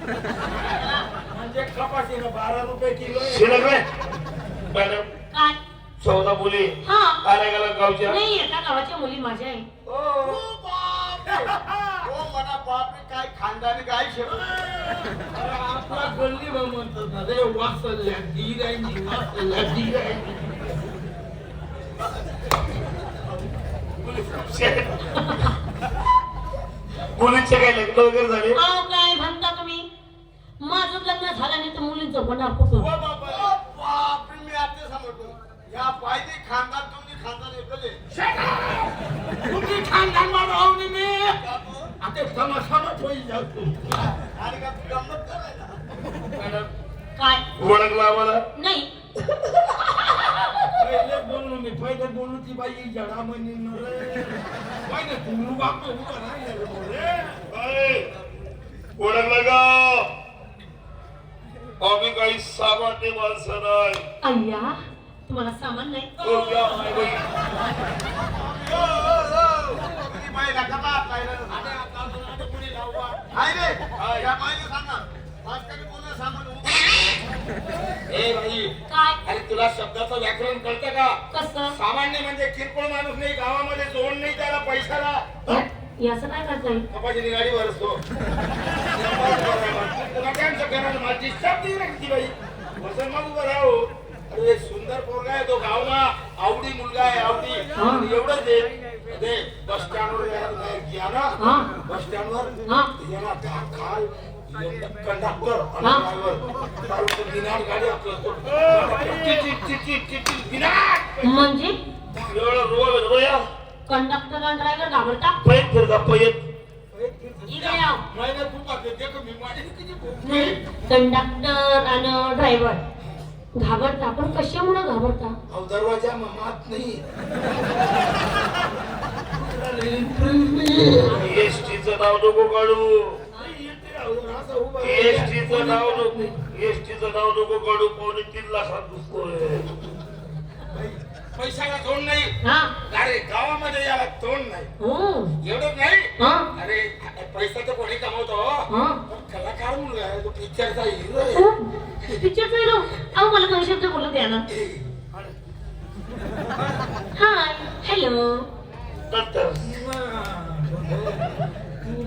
म्हणजे कपाशीनं 12 रुपये किलो आहे. शिल्लक रे मॅडम काय 14 मुली हा आल्या गेल्या गावच्या नाही एका गावाच्या मुली माझ्या आहे. ओ बापरे. ओ म्हणा बापरे काय खानदानी काय शेप. अरे आपला गल्ली म्हणतो ना रे वासल्या धीरांनी वासल्या धीरांनी. मुलींचे काय लग्न वगैरे झाले अहो काय म्हणता तुम्ही माझं लग्न झालं नाही तर मुलींचं होणार कुठून ओ बापरे मी आता समजतो. या पायदे खानदान तुमची खानदान एकले. तुमची खानदान मारवणी मी. आता समासामत होईल जातो. आणि का तू गंमत करायला. मॅडम काय ओळखला आम्हाला नाही पहिले बोललो मी पहिले बोललो ती बाई जडा म्हणून रे. पहिले तू बाप उभा राहिला रे. ओळखला का आम्ही काही सामान्य माणसं नाही अय्या तुम्हाला सामान नाही हो क्या माय बाई. तुम्ही बाई नका बा पाहिलं. आणि आता आता कोणी लाववा. हाय रे. या बाईला सांग ना. आजकाल कोणाला सामान उभं. ए बाई काय अरे तुला शब्दाचं व्याकरण कळतं का. कसं सामान्य म्हणजे किरकोळ माणूस नाही गावामध्ये जोड नाही त्याला पैशाला. याचं काय करताय कपाशी गाडीवर असतो. तुला त्यांचं घरात माझी शब्द लागती बाई वसन मग उभं राहू. अरे सुंदर पोरगा आहे तो गावमा आवडी मुलगा आहे आवडी. आणि एवढंच दे बस स्टँडवर घ्या ना. हा बस स्टँडवर हा येणार त्या खाल कंडक्टर आणि हा. ड्रायव्हर चालू बिनाट गाडी आपलं म्हणजे रोज रोया कंडक्टर आणि ड्रायव्हर घाबरता पयत फिरता पयत इकडे याव महिन्यात खूप असते ते कमी माझे किती नाही कंडक्टर आणि ड्रायव्हर घाबरता पण कशामुळे घाबरता अहो दरवाजा मात नाही. एसटीचं नाव नको काढू एसटीचं नाव नको एसटीचं नाव नको काढू 3.5 लाखात घुसतोय पैशाला तोंड नाही. हा अरे गावामध्ये याला तोंड नाही. हो एवढंच नाही. हा अरे पैसा तर कोणी कमवतो. हा पण कलाकार मुलगा आहे तो पिक्चरचा हिरो आहे. पिक्चरचा हिरो अहो मला दोन शब्द बोलू द्या ना हाय हॅलो नंतर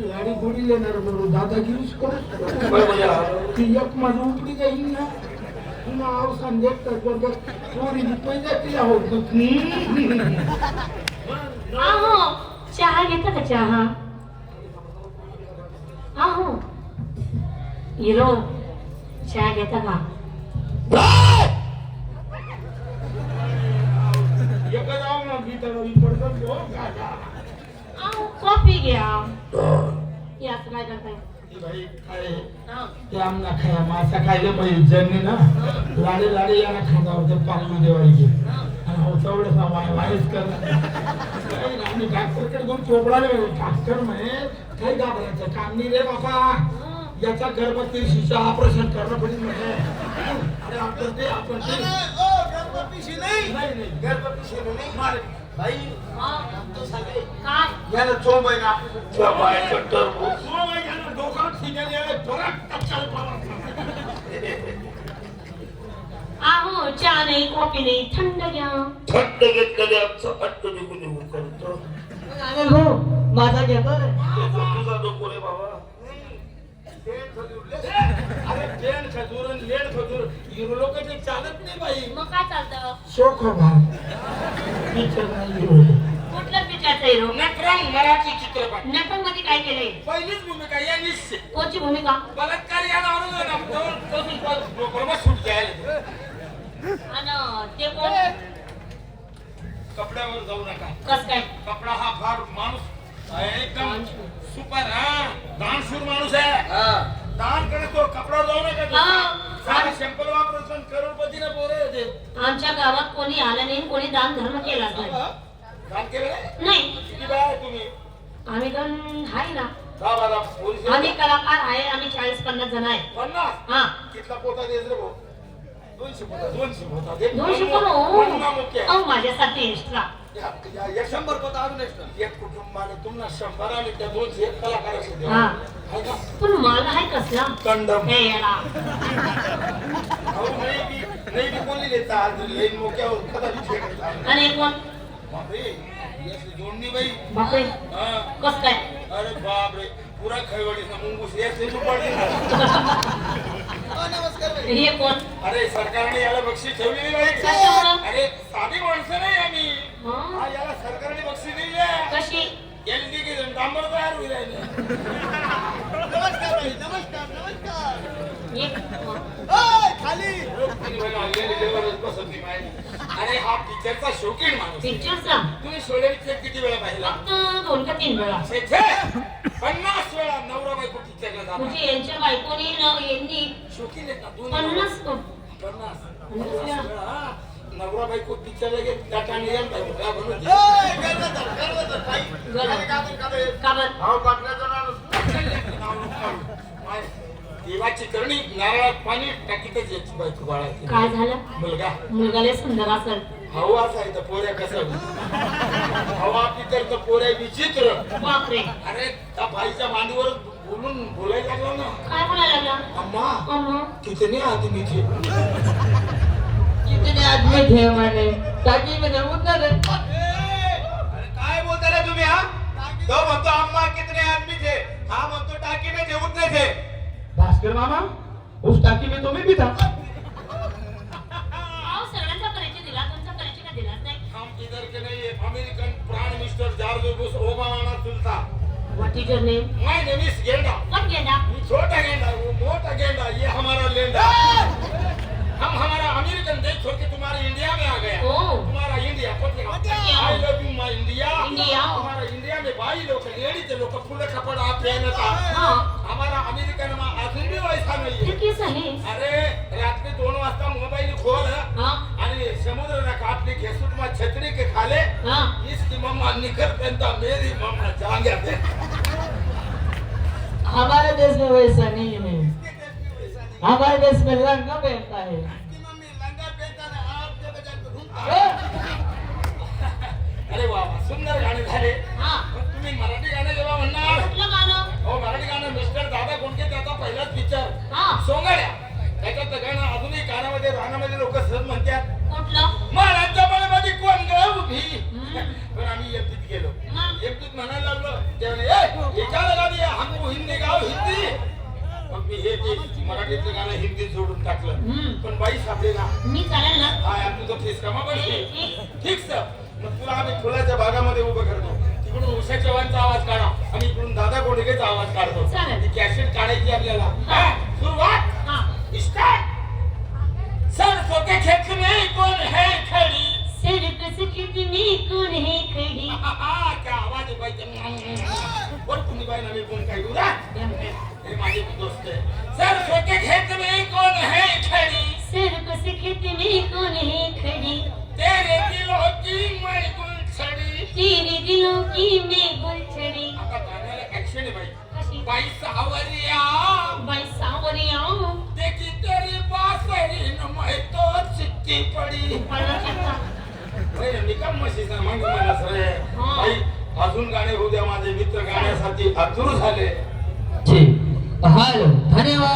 गाडी गोडी लेणार बरोबर दादागिरीच करत बरं म्हणजे ती एक माझं उपडी जाईल ना पुन्हा अवसान देखतात बरोबर चोरी पैसा तिला होत आहो चहा घेता का चहा आहो हिरो चहा घेता का एक जाऊ ना गीताला पडतो आहो कॉफी घ्या याच काय करताय भाई काय हा. ते आमना खाया मासा खायला पाहिजे जन्नी ना लाडे लाडे याला खाता होते पालू देवायचे आणि होतावडे वाईस कर आम्ही डॉक्टरकडे घेऊन चोपडाले डॉक्टर म्हणे काही घाबरायचं काम नाही रे बाबा याचा गर्भवती शिशा ऑपरेशन करणं पडेल म्हणे. अरे आपण ते गर्भवती नाही नाही गर्भवती नाही मार भाई तो सगळे काय याला चोंब आहे ना त्या बायचं टरबूज चोंब आहे याला डोका खिंडले परत टक्कल पावा. आहो चहा नाही कॉफी नाही थंड घ्या थंड घेतलेले आमचं हट्ट निघून निघून करतो आनंद भाऊ माझा घेतो रे तुझा नको रे बाबा अरे पेन खजूर आणि लेड खजूर हिरो लोक ते चालत नाही बाई. मग काय चालतं शोक भाव कुठलं पिक्चरचा हिरो नटरंग मराठी चित्रपट नाटक मध्ये काय केलंय पहिलीच भूमिका यांनीच कोणची भूमिका बलात्कार या नावानं बरोबर सूट द्यायला. आणि ते कोण कपड्यावर जाऊ नका. कस काय कपडा हा फार माणूस एकदम सुपर हा दानशूर माणूस आहे. दान करतो कपड्यावर जाऊ नका. हा. सारा सिंपल वापरून करोडपतीला पोरं होते. आमच्या गावात कोणी आलं नाही कोणी दान धर्म केला नाही दान केलं नाही किती बाय आहे तुम्ही आम्ही गण आहे ना बाबा पोलीस आम्ही कलाकार आहे आम्ही 40-50 जण आहे 50 हा कितला पोता देत रे भाऊ 200 पोता 200 पोता दे. 200 पण पन्नास मुख्य आहे. अहो माझ्यासाठी एक्स्ट्रा या 100 पोता अजून एक्स्ट्रा. एक कुटुंबाने तुम्हाला 100 आणि त्या 200 एक कलाकार असेल हा आहे का? पण मला मग आहे कसला कंडम हे याला अहो नाही बी कोणी देता आज येईन मोक्यावर कदाचित ठेकायचा. आणि एक कोण बापरे याची जोडणी बाई बापरे हा कस काय अरे बापरे पुरा खैवाडीचा मुंगूस याचे दुपारी हे कोण अरे सरकारने याला बक्षीस ठेवलेली नाही कशामुळं? अरे साधी माणसं नाही आम्ही हा? हा याला सरकारने बक्षीस दिली आहे कशी एलडी की डांबर तयार होईल राहिले एक अरे हा पिक्चरचा शौकीन माणूस पिक्चरचा तुम्ही शोले पिक्चर किती वेळा पाहिला फक्त 2 का 3 वेळा 50 वेळा नवरा बायको पिक्चरला जातात म्हणजे यांच्या बायकोनी यांनी शौकीन आहेत ना 50 50 वेळा नवरा बायको पिक्चरला गेले टाटा नियम बायको का बनवते देवाची करणी नारळात पाणी टाकीतच याची बायको बाळाची काय झालं मुलगाले सुंदर असेल हवा आहे तर पोऱ्या कसं हवा पितर तर पोऱ्या विचित्र बापरे अरे त्या बाईच्या मांडीवर बोलायला लागला ना काय म्हणायला लागला अम्मा कितने आदमी थे कितने आदमी थे मैंने टाकी में जरूर न रे अरे काय बोलता रे तुम्ही हा तो म्हणतो अम्मा कितने आदमी थे हा म्हणतो टाकी में थे उतने थे भास्कर मामा उस टाकी में तो मैं भी था सगळ्यांचा परिचय दिला तुमचा परिचय का दिलाच नाही हम इधर के नहीं है American prime minister George Bush Obama सुनता what is your name my name is गेंडा व्हाट गेंडा छोटा गेंडा वो मोटा गेंडा ये हमारा लेंडा हम हमारा अमेरिकन देश छोड़ के तुम्हारे इंडिया में आ गया तुम्हारा India I love you my India हमारा इंडिया में भाई लोग लेडीज लोग फुल कपड़ा पहनता हमारा अमेरिकन में अजून भी वैसा नहीं है कैसा है अरे रात्री 2 वाजता मोबाईल खोल आणि समुद्र काटली खेसूट में छतरी के खाले इसकी मम्मा निकल पहनता मेरी मम्मा जांगे दे हमारे देश में वैसा नहीं है हमारे देश में लंगा पहनता है अरे वा सुंदर गाणे झाले पण तुम्ही मराठी गाणं जेव्हा म्हणणार कुठलं गाणं हो मराठी गाणं मिस्टर दादा कोंडके त्याचा पहिलाच पिक्चर सोंगाड्या त्याच्यात गाणं अजूनही कानामध्ये रानामध्ये लोक सहज म्हणतात कुठलं महाराजच्या बळामध्ये कोण ग उभी पण आम्ही एकटीत गेलो एकटीत म्हणायला लागलो त्यावेळी एका लगा दिया हमको हिंदी गाव हिंदी मग मी हे मराठीतलं गाणं हिंदी सोडून टाकलं पण बाई सापडे ना मी चालेल ना काय तुझं फेस कामा बसली ठीक सर मग तुला आम्ही फुलाच्या भागामध्ये उभं करतो तिकडून उषा चव्हाणचा आवाज काढा आणि इकडून दादा कोंडकेचा आवाज काढतो ती कॅसेट काढायची आपल्याला सुरुवात स्टार्ट सरसों के खेत में कौन है खड़ी सरकस खेत में कौन है खड़ी क्या आवाज है भाई और तुम्ही बाई नवी कोण काय उरा हे माझे दोस्त है सरसों के खेत में कौन है खड़ी सरकस खेत में कौन है खड़ी तेरे दिलों की मैं गुलछड़ी तेरे दिलों की मैं गुलछड़ी आता गाण्याला ऍक्शन आहे बाई कशी बाई सावरिया बाई सावरिया देखी तेरी बासरी न मैं तो चिट्टी पड़ी अरे निकम मशीचा मग मला सरे बाई अजून गाणे होऊ द्या माझे मित्र गाण्यासाठी आतुर झाले जी हालो धन्यवाद.